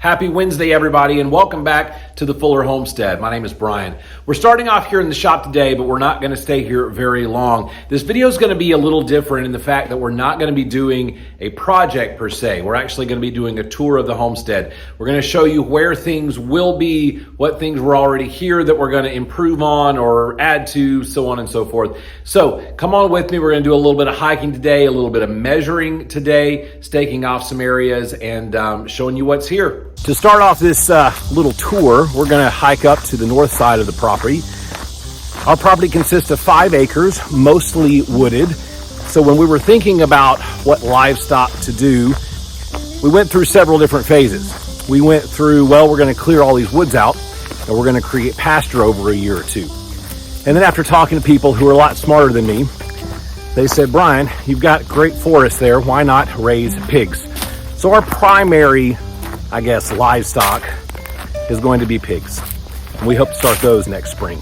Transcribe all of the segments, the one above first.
Happy Wednesday, everybody, and welcome back to the Fuller Homestead. My name is Brian. We're starting off here in the shop today, but we're not going to stay here very long. This video is going to be a little different in the fact that we're not going to be doing a project per se. We're actually going to be doing a tour of the homestead. We're going to show you where things will be, what things were already here that we're going to improve on or add to, so on and so forth. So come on with me. We're going to do a little bit of hiking today, a little bit of measuring today, staking off some areas, and showing you what's here. To start off this little tour, we're going to hike up to the north side of the property. Our property consists of 5 acres, mostly wooded. So when we were thinking about what livestock to do, we went through several different phases. We went through, well, we're going to clear all these woods out and we're going to create pasture over a year or two. And then after talking to people who are a lot smarter than me, they said, Brian, you've got great forest there. Why not raise pigs? So our primary, I guess, livestock is going to be pigs. And we hope to start those next spring.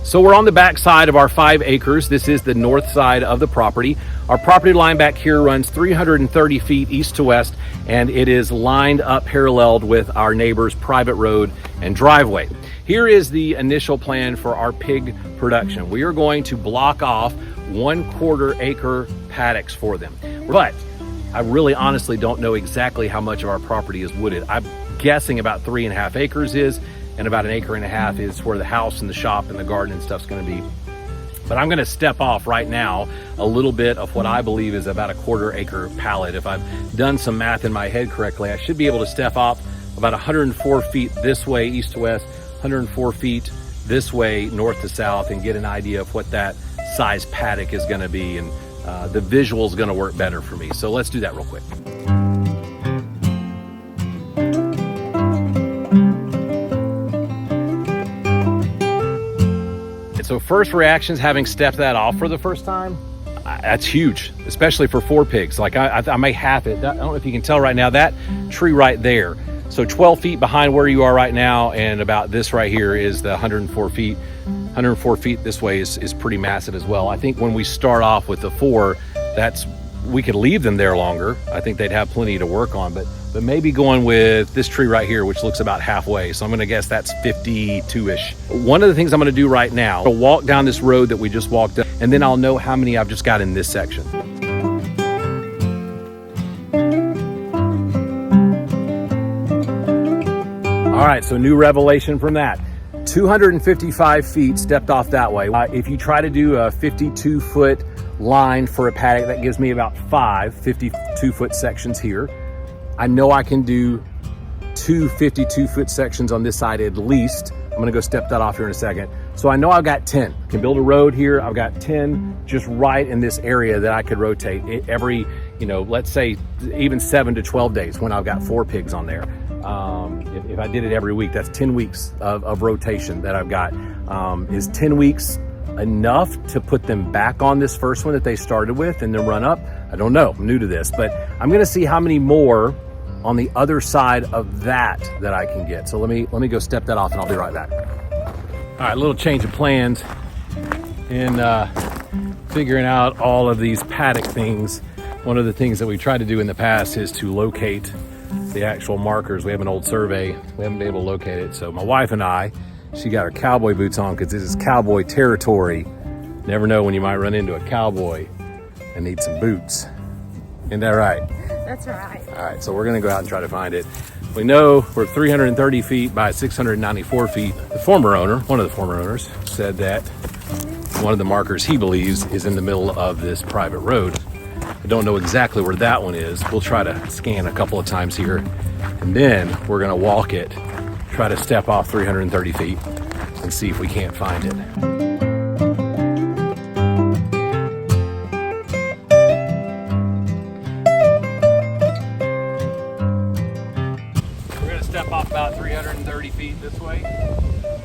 So we're on the back side of our 5 acres. This is the north side of the property. Our property line back here runs 330 feet east to west, and it is lined up paralleled with our neighbor's private road and driveway. Here is the initial plan for our pig production. We are going to block off 1/4 acre paddocks for them. But I really honestly don't know exactly how much of our property is wooded. I'm guessing about 3.5 acres is, and about 1.5 acres is where the house and the shop and the garden and stuff's gonna be. But I'm gonna step off right now a little bit of what I believe is about 1/4 acre pallet. If I've done some math in my head correctly, I should be able to step off about 104 feet this way, east to west, 104 feet this way, north to south, and get an idea of what that size paddock is gonna be. And the visual is going to work better for me. So let's do that real quick. And so first reactions, having stepped that off for the first time, that's huge, especially for 4 pigs. Like I may have it. I don't know if you can tell right now, that tree right there. So 12 feet behind where you are right now, and about this right here is the 104 feet. 104 feet this way is pretty massive as well. I think when we start off with the 4, we could leave them there longer. I think they'd have plenty to work on, but maybe going with this tree right here, which looks about halfway. So I'm gonna guess that's 52-ish. One of the things I'm gonna do right now, I'll walk down this road that we just walked up, and then I'll know how many I've just got in this section. All right, so new revelation from that. 255 feet stepped off that way. If you try to do a 52-foot line for a paddock, that gives me about 5 52-foot sections here. I know I can do 2 52-foot sections on this side at least. I'm gonna go step that off here in a second. So I know I've got 10. I can build a road here. I've got 10 just right in this area that I could rotate every, let's say even 7 to 12 days when I've got 4 pigs on there. If I did it every week, that's 10 weeks of rotation that I've got. Is 10 weeks enough to put them back on this first one that they started with and then run up? I don't know, I'm new to this, but I'm gonna see how many more on the other side of that I can get. So let me go step that off and I'll be right back. All right, a little change of plans in figuring out all of these paddock things. One of the things that we tried to do in the past is to locate the actual markers. We have an old survey. We haven't been able to locate it. So my wife and I, she got her cowboy boots on because this is cowboy territory. Never know when you might run into a cowboy and need some boots. Isn't that right? That's right. All right, so we're gonna go out and try to find it. We know we're 330 feet by 694 feet. The former owner, one of the former owners, said that one of the markers he believes is in the middle of this private road. I don't know exactly where that one is. We'll try to scan a couple of times here, and then we're gonna walk it, try to step off 330 feet and see if we can't find it. We're gonna step off about 330 feet this way,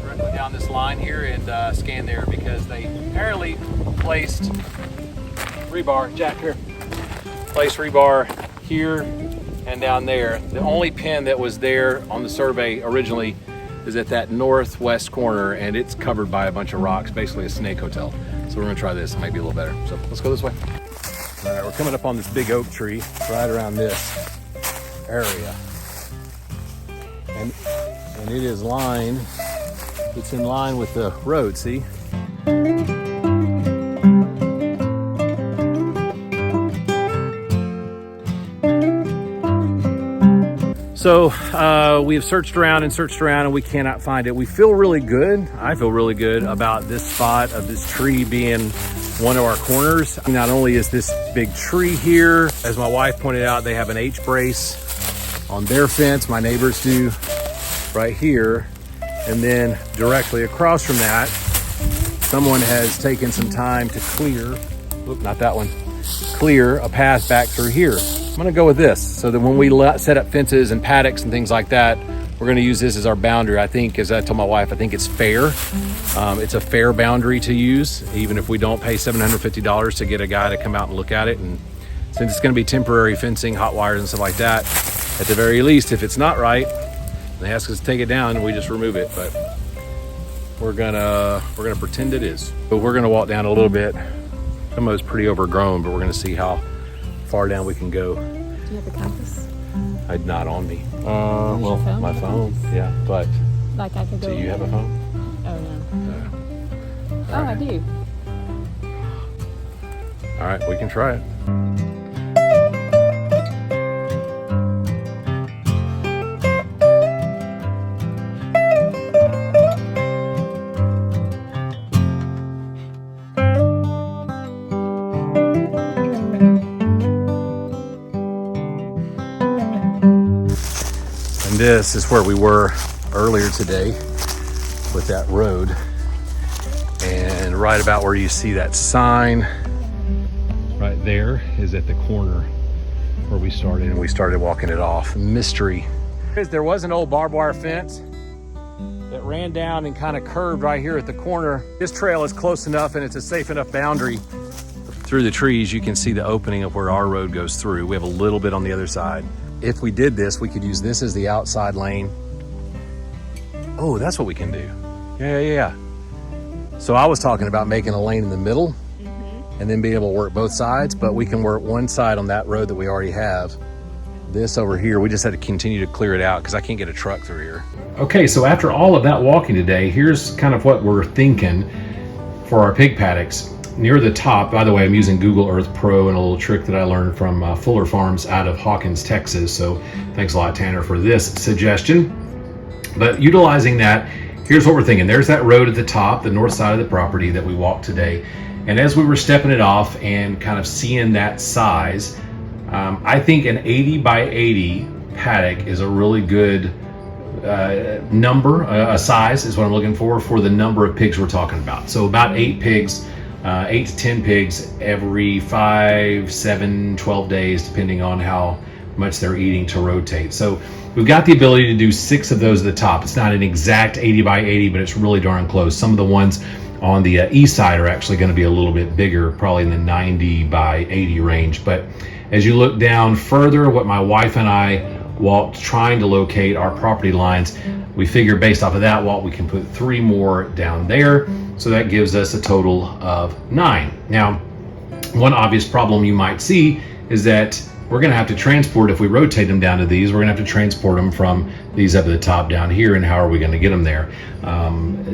directly down this line here, and scan there because they apparently placed rebar, Jack here, placed rebar here and down there. The only pin that was there on the survey originally is at that northwest corner, and it's covered by a bunch of rocks, basically a snake hotel. So we're gonna try this, it might be a little better. So let's go this way. All right, we're coming up on this big oak tree right around this area. and it is lined. It's in line with the road, see? So we have searched around and we cannot find it. We feel really good. I feel really good about this spot of this tree being one of our corners. Not only is this big tree here, as my wife pointed out, they have an H brace on their fence. My neighbors do right here. And then directly across from that, someone has taken some time to clear, not that one, clear a path back through here. I'm gonna go with this, so that when we set up fences and paddocks and things like that, we're gonna use this as our boundary. I think, as I told my wife, I think it's fair. It's a fair boundary to use, even if we don't pay $750 to get a guy to come out and look at it. And since it's gonna be temporary fencing, hot wires and stuff like that, at the very least, if it's not right, they ask us to take it down and we just remove it. But we're gonna pretend it is. But we're gonna walk down a little bit. Some of it's pretty overgrown, but we're gonna see how far down we can go. Do you have a compass? Not on me. Well, phone? My phone, yeah, but. Like I could go. Do you have a phone? Oh, no. Right. I do. All right, we can try it. This is where we were earlier today with that road, and right about where you see that sign right there is at the corner where we started, and we started walking it off. Mystery. There was an old barbed wire fence that ran down and kind of curved right here at the corner. This trail is close enough and it's a safe enough boundary. Through the trees you can see the opening of where our road goes through. We have a little bit on the other side. If we did this, we could use this as the outside lane. Oh, that's what we can do. Yeah. So I was talking about making a lane in the middle and then be able to work both sides, but we can work one side on that road that we already have. This over here, we just had to continue to clear it out because I can't get a truck through here. Okay, so after all of that walking today, here's kind of what we're thinking for our pig paddocks. Near the top, by the way, I'm using Google Earth Pro and a little trick that I learned from Fuller Farms out of Hawkins, Texas. So thanks a lot, Tanner, for this suggestion. But utilizing that, here's what we're thinking. There's that road at the top, the north side of the property that we walked today. And as we were stepping it off and kind of seeing that size, I think an 80 by 80 paddock is a really good number, a size is what I'm looking for the number of pigs we're talking about. So about 8 pigs. 8 to 10 pigs every 5, 7, 12 days, depending on how much they're eating to rotate. So we've got the ability to do 6 of those at the top. It's not an exact 80 by 80, but it's really darn close. Some of the ones on the east side are actually going to be a little bit bigger, probably in the 90 by 80 range. But as you look down further, what my wife and I walked trying to locate our property lines, we figure based off of that walk, we can put 3 more down there. So that gives us a total of 9. Now, one obvious problem you might see is that we're going to have to transport, if we rotate them down to these, we're going to have to transport them from these up at the top down here, and how are we going to get them there?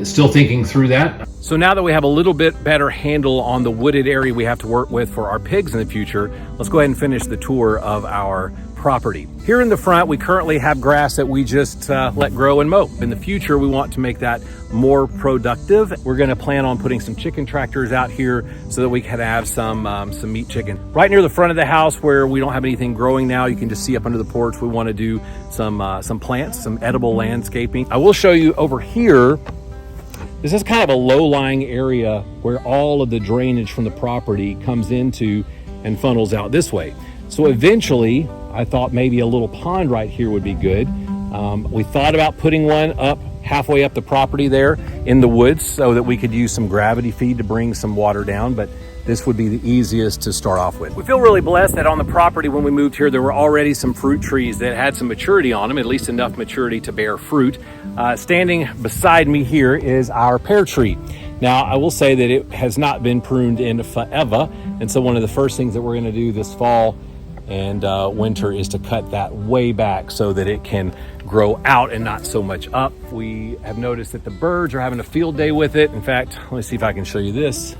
Still thinking through that. So now that we have a little bit better handle on the wooded area we have to work with for our pigs in the future, let's go ahead and finish the tour of our property. Here in the front, we currently have grass that we just let grow and mow. In the future, we want to make that more productive. We're going to plan on putting some chicken tractors out here so that we can have some meat chicken. Right near the front of the house where we don't have anything growing now, you can just see up under the porch, we want to do some plants, some edible landscaping. I will show you over here. This is kind of a low-lying area where all of the drainage from the property comes into and funnels out this way. So eventually, I thought maybe a little pond right here would be good. We thought about putting one up halfway up the property there in the woods so that we could use some gravity feed to bring some water down, but this would be the easiest to start off with. We feel really blessed that on the property when we moved here, there were already some fruit trees that had some maturity on them, at least enough maturity to bear fruit. Standing beside me here is our pear tree. Now, I will say that it has not been pruned in forever, and so one of the first things that we're gonna do this fall and winter is to cut that way back so that it can grow out and not so much up. We have noticed that the birds are having a field day with it. In fact, let me see if I can show you this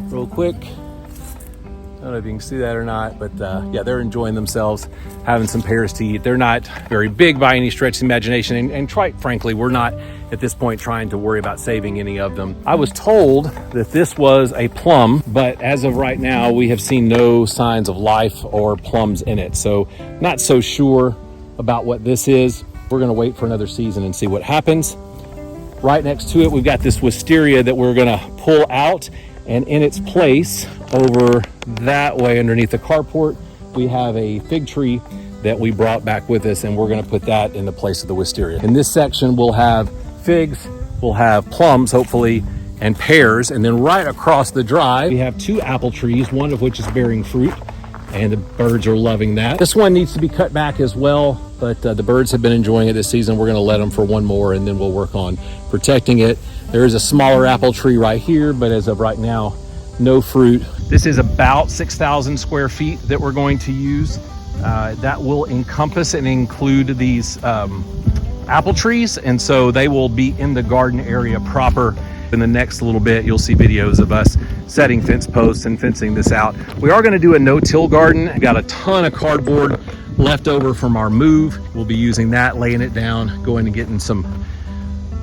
real quick. I don't know if you can see that or not, but yeah, they're enjoying themselves, having some pears to eat. They're not very big by any stretch of the imagination, and quite frankly, we're not at this point trying to worry about saving any of them. I was told that this was a plum, but as of right now, we have seen no signs of life or plums in it. So not so sure about what this is. We're gonna wait for another season and see what happens. Right next to it, we've got this wisteria that we're gonna pull out, and in its place over that way underneath the carport, we have a fig tree that we brought back with us, and we're gonna put that in the place of the wisteria. In this section, we'll have figs, we'll have plums, hopefully, and pears. And then right across the drive, we have 2 apple trees, one of which is bearing fruit, and the birds are loving that. This one needs to be cut back as well, but the birds have been enjoying it this season. We're gonna let them for one more, and then we'll work on protecting it. There is a smaller apple tree right here, but as of right now, no fruit. This is about 6,000 square feet that we're going to use. That will encompass and include these apple trees, and so they will be in the garden area proper. In the next little bit, you'll see videos of us setting fence posts and fencing this out. We are going to do a no-till garden. We got a ton of cardboard left over from our move. We'll be using that, laying it down, going and getting some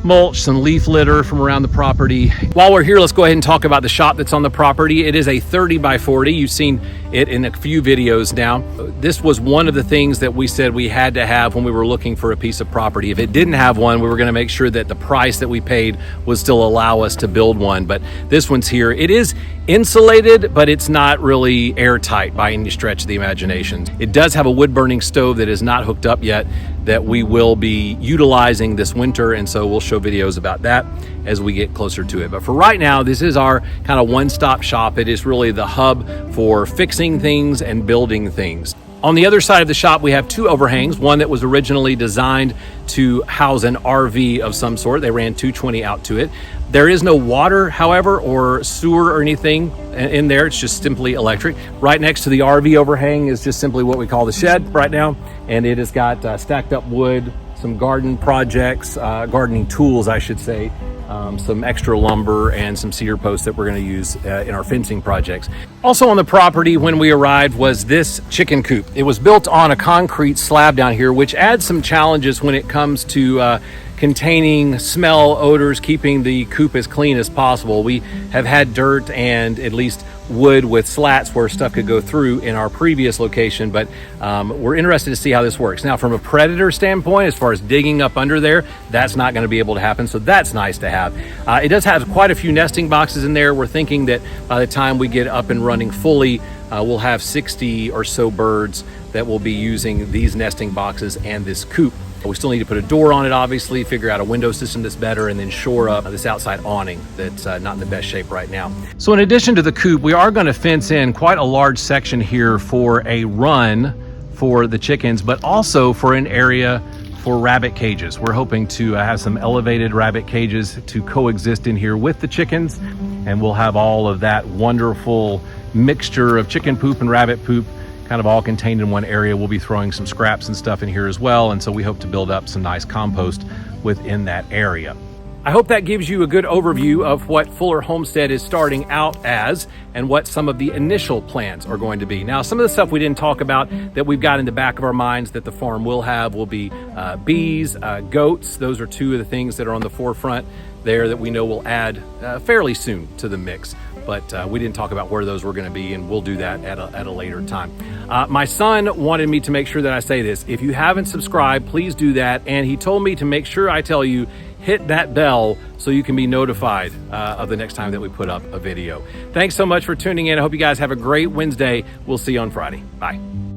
mulch, some leaf litter from around the property. While we're here, let's go ahead and talk about the shop that's on the property. It is a 30 by 40. You've seen it in a few videos now. This was one of the things that we said we had to have when we were looking for a piece of property. If it didn't have one, we were going to make sure that the price that we paid would still allow us to build one. But this one's here. It is insulated, but it's not really airtight by any stretch of the imagination. It does have a wood burning stove that is not hooked up yet that we will be utilizing this winter, and so we'll show videos about that as we get closer to it. But for right now, this is our kind of one-stop shop. It is really the hub for fixing things and building things. On the other side of the shop, we have 2 overhangs, one that was originally designed to house an RV of some sort. They ran 220 out to it. There is no water, however, or sewer or anything in there. It's just simply electric. Right next to the RV overhang is just simply what we call the shed right now, and it has got stacked up wood, some garden projects, gardening tools, I should say, some extra lumber, and some cedar posts that we're going to use in our fencing projects. Also on the property when we arrived was this chicken coop. It was built on a concrete slab down here, which adds some challenges when it comes to containing smell, odors, keeping the coop as clean as possible. We have had dirt and at least wood with slats where stuff could go through in our previous location, but we're interested to see how this works. Now, from a predator standpoint, as far as digging up under there, that's not going to be able to happen, so that's nice to have. It does have quite a few nesting boxes in there. We're thinking that by the time we get up and running fully, we'll have 60 or so birds that will be using these nesting boxes and this coop. We still need to put a door on it, obviously, figure out a window system that's better, and then shore up this outside awning that's not in the best shape right now. So in addition to the coop, we are going to fence in quite a large section here for a run for the chickens, but also for an area for rabbit cages. We're hoping to have some elevated rabbit cages to coexist in here with the chickens, and we'll have all of that wonderful mixture of chicken poop and rabbit poop kind of all contained in one area. We'll be throwing some scraps and stuff in here as well, and so we hope to build up some nice compost within that area. I hope that gives you a good overview of what Fuller Homestead is starting out as and what some of the initial plans are going to be. Now, some of the stuff we didn't talk about that we've got in the back of our minds that the farm will have will be bees, goats. Those are 2 of the things that are on the forefront there that we know will add fairly soon to the mix. But we didn't talk about where those were going to be, and we'll do that at a later time. My son wanted me to make sure that I say this. If you haven't subscribed, please do that. And he told me to make sure I tell you, hit that bell so you can be notified of the next time that we put up a video. Thanks so much for tuning in. I hope you guys have a great Wednesday. We'll see you on Friday. Bye.